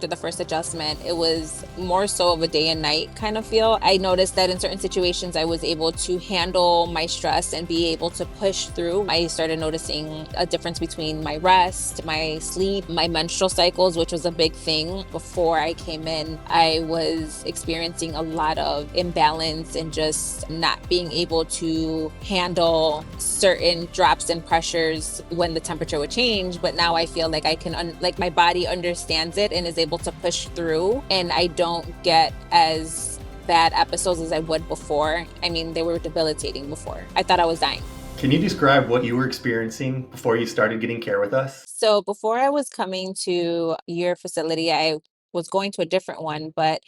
after the first adjustment, it was more so of a day and night kind of feel. I noticed that in certain situations, I was able to handle my stress and be able to push through. I started noticing a difference between my rest, my sleep, my menstrual cycles, which was a big thing. Before I came in, I was experiencing a lot of imbalance and just not being able to handle certain drops and pressures when the temperature would change. But now I feel like I can, like my body understands it and is able to push through, and I don't get as bad episodes as I would before. I mean, they were debilitating before. I thought I was dying. Can you describe what you were experiencing before you started getting care with us? So before I was coming to your facility, I was going to a different one, but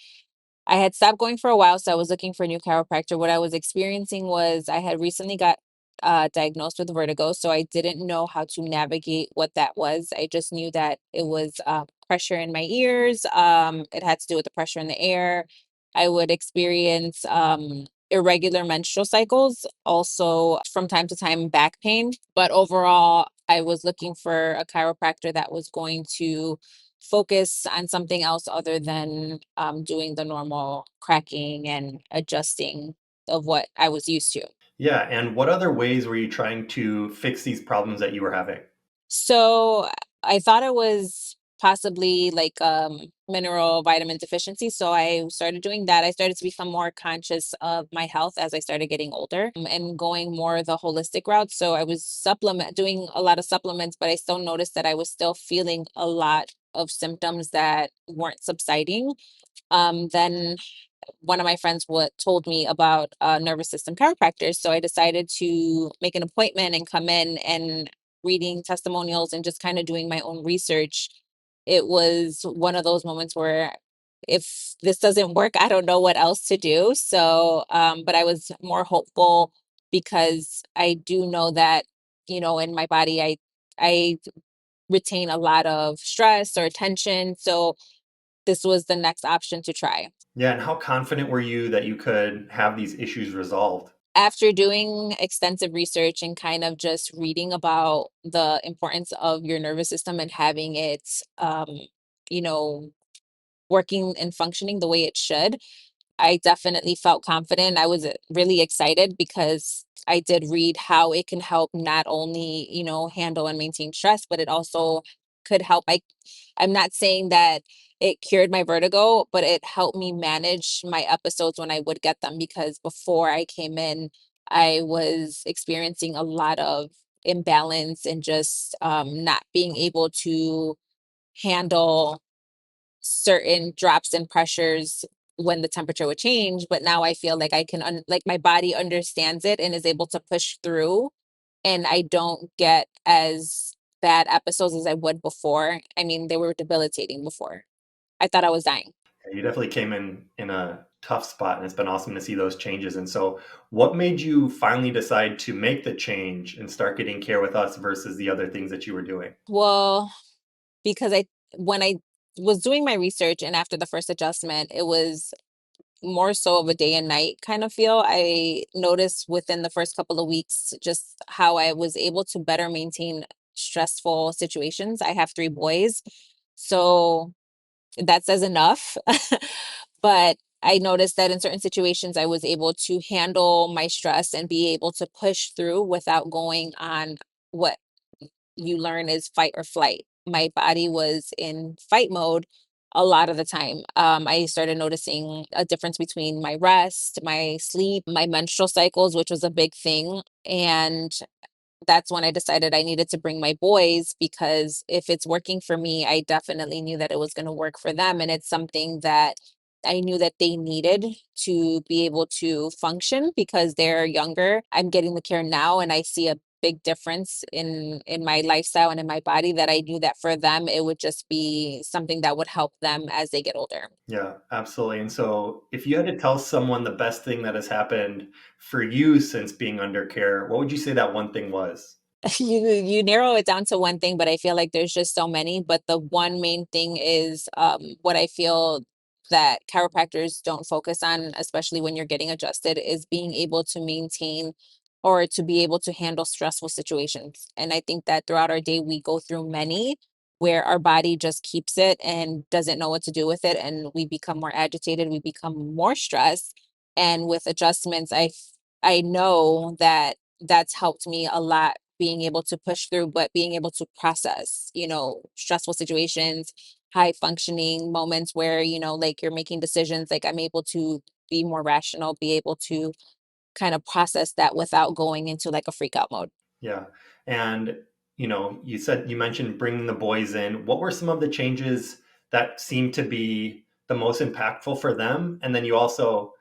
I had stopped going for a while, so I was looking for a new chiropractor. What I was experiencing was I had recently got diagnosed with vertigo, so I didn't know how to navigate what that was. I just knew that it was pressure in my ears. It had to do with the pressure in the air. I would experience irregular menstrual cycles, also from time to time back pain. But overall, I was looking for a chiropractor that was going to focus on something else other than doing the normal cracking and adjusting of what I was used to. Yeah, and what other ways were you trying to fix these problems that you were having? So I thought it was possibly like mineral vitamin deficiency. So I started doing that. I started to become more conscious of my health as I started getting older, and going more the holistic route. So I was doing a lot of supplements, but I still noticed that I was still feeling a lot of symptoms that weren't subsiding. Then one of my friends told me about nervous system chiropractors. So I decided to make an appointment and come in, and reading testimonials and just kind of doing my own research. It was one of those moments where if this doesn't work, I don't know what else to do. So, but I was more hopeful because I do know that, in my body, I retain a lot of stress or tension. So this was the next option to try. Yeah, and how confident were you that you could have these issues resolved? After doing extensive research and kind of just reading about the importance of your nervous system and having it, you know, working and functioning the way it should, I definitely felt confident. I was really excited because I did read how it can help not only, handle and maintain stress, but it also could help. I'm not saying that it cured my vertigo, but it helped me manage my episodes when I would get them, because before I came in, I was experiencing a lot of imbalance and just not being able to handle certain drops and pressures when the temperature would change. But now I feel like I can, like my body understands it and is able to push through, and I don't get as bad episodes as I would before. I mean, they were debilitating before. I thought I was dying. You definitely came in a tough spot, and it's been awesome to see those changes. And so, what made you finally decide to make the change and start getting care with us versus the other things that you were doing? Well, because when I was doing my research and after the first adjustment, it was more so of a day and night kind of feel. I noticed within the first couple of weeks just how I was able to better maintain stressful situations. I have three boys, so that says enough. But I noticed that in certain situations, I was able to handle my stress and be able to push through without going on what you learn is fight or flight. My body was in fight mode a lot of the time. I started noticing a difference between my rest, my sleep, my menstrual cycles, which was a big thing. And that's when I decided I needed to bring my boys, because if it's working for me, I definitely knew that it was going to work for them. And it's something that I knew that they needed to be able to function because they're younger. I'm getting the care now, and I see a big difference in my lifestyle and in my body, that I knew that for them it would just be something that would help them as they get older. Yeah, absolutely. And so, if you had to tell someone the best thing that has happened for you since being under care, what would you say that one thing was? You narrow it down to one thing, but I feel like there's just so many. But the one main thing is what I feel that chiropractors don't focus on, especially when you're getting adjusted, is being able to maintain or to be able to handle stressful situations. And I think that throughout our day we go through many. where our body just keeps it and doesn't know what to do with it, and we become more agitated, we become more stressed. And with adjustments, I know that that's helped me a lot, being able to push through, but being able to process, stressful situations, high functioning moments where, like you're making decisions, like I'm able to be more rational, be able to kind of process that without going into like a freak out mode. Yeah. And, you mentioned bringing the boys in. What were some of the changes that seemed to be the most impactful for them? And then you also,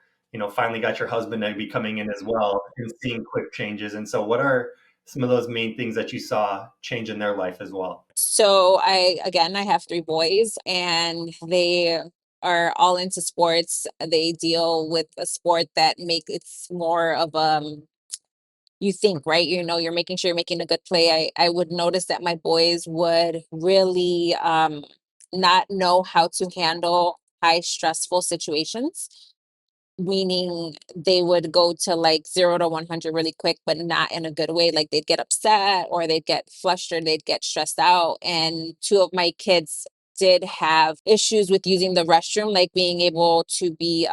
finally got your husband to be coming in as well and seeing quick changes. And so, what are some of those main things that you saw change in their life as well? So I have three boys and they are all into sports. They deal with a sport that make it's more of you think, right? You're making sure you're making a good play. I would notice that my boys would really not know how to handle high stressful situations, meaning they would go to like 0 to 100 really quick, but not in a good way. Like they'd get upset or they'd get flustered, they'd get stressed out. And two of my kids did have issues with using the restroom, like being able to be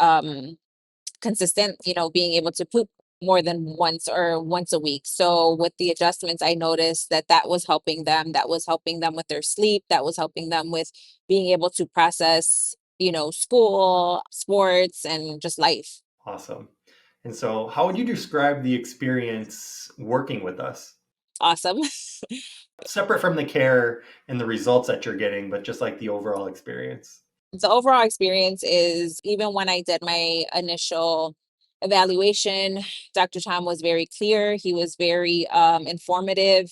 consistent, being able to poop more than once or once a week. So with the adjustments, I noticed that that was helping them. That was helping them with their sleep. That was helping them with being able to process, school, sports, and just life. Awesome. And so, how would you describe the experience working with us? Awesome. Separate from the care and the results that you're getting, but just like the overall experience. The overall experience is, even when I did my initial evaluation, Dr. Tom was very clear. He was very informative.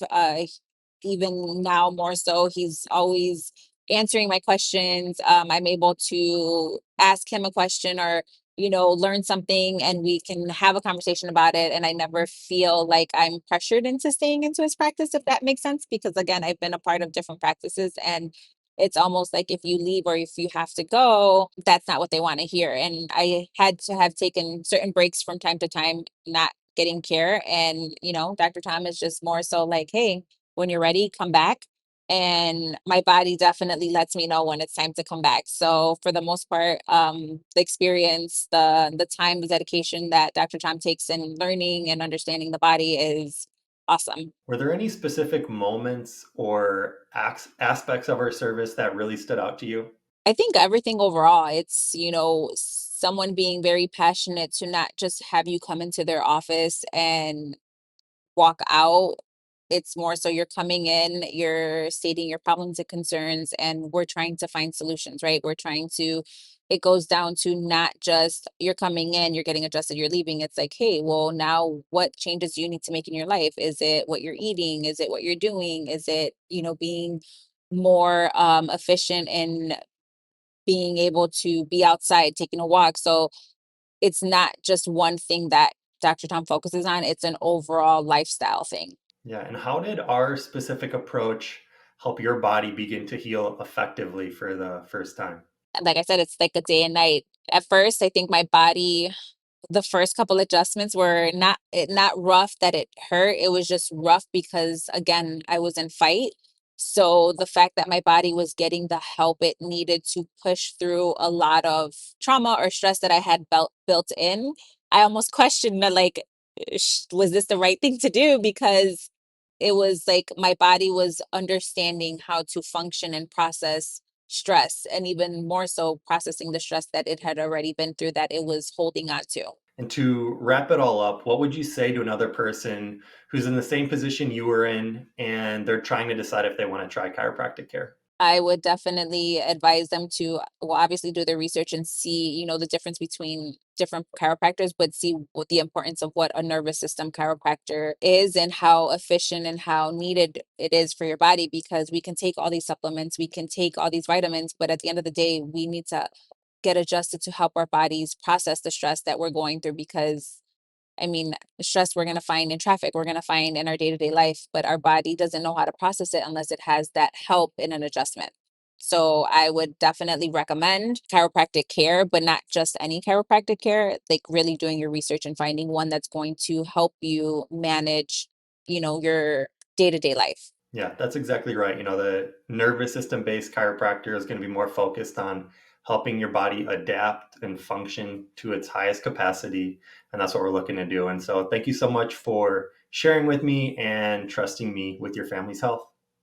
Even now, more so, he's always answering my questions. I'm able to ask him a question or, learn something and we can have a conversation about it. And I never feel like I'm pressured into staying into his practice, if that makes sense. Because again, I've been a part of different practices and it's almost like if you leave or if you have to go, that's not what they want to hear. And I had to have taken certain breaks from time to time, not getting care. And, Dr. Tom is just more so like, hey, when you're ready, come back. And my body definitely lets me know when it's time to come back. So for the most part, the experience, the time, the dedication that Dr. Tom takes in learning and understanding the body is awesome. Were there any specific moments or aspects of our service that really stood out to you? I think everything overall, it's, someone being very passionate to not just have you come into their office and walk out. It's more so you're coming in, you're stating your problems and concerns, and we're trying to find solutions, right? It goes down to not just you're coming in, you're getting adjusted, you're leaving. It's like, hey, well, now what changes do you need to make in your life? Is it what you're eating? Is it what you're doing? Is it, being more efficient in being able to be outside taking a walk? So it's not just one thing that Dr. Tom focuses on, it's an overall lifestyle thing. Yeah, and how did our specific approach help your body begin to heal effectively for the first time? Like I said, it's like a day and night. At first, I think my body, the first couple adjustments were not rough that it hurt. It was just rough because again, I was in fight. So the fact that my body was getting the help it needed to push through a lot of trauma or stress that I had built in, I almost questioned that, like, was this the right thing to do? Because it was like my body was understanding how to function and process stress, and even more so processing the stress that it had already been through, that it was holding on to. And to wrap it all up, what would you say to another person who's in the same position you were in and they're trying to decide if they want to try chiropractic care? I would definitely advise them to, well, obviously do their research and see, the difference between different chiropractors, but see what the importance of what a nervous system chiropractor is and how efficient and how needed it is for your body. Because we can take all these supplements, we can take all these vitamins, but at the end of the day, we need to get adjusted to help our bodies process the stress that we're going through. Because I mean, stress we're going to find in traffic, we're going to find in our day to day life, but our body doesn't know how to process it unless it has that help in an adjustment. So I would definitely recommend chiropractic care, but not just any chiropractic care, like really doing your research and finding one that's going to help you manage, your day to day life. Yeah, that's exactly right. The nervous system based chiropractor is going to be more focused on helping your body adapt and function to its highest capacity. And that's what we're looking to do. And so, thank you so much for sharing with me and trusting me with your family's health.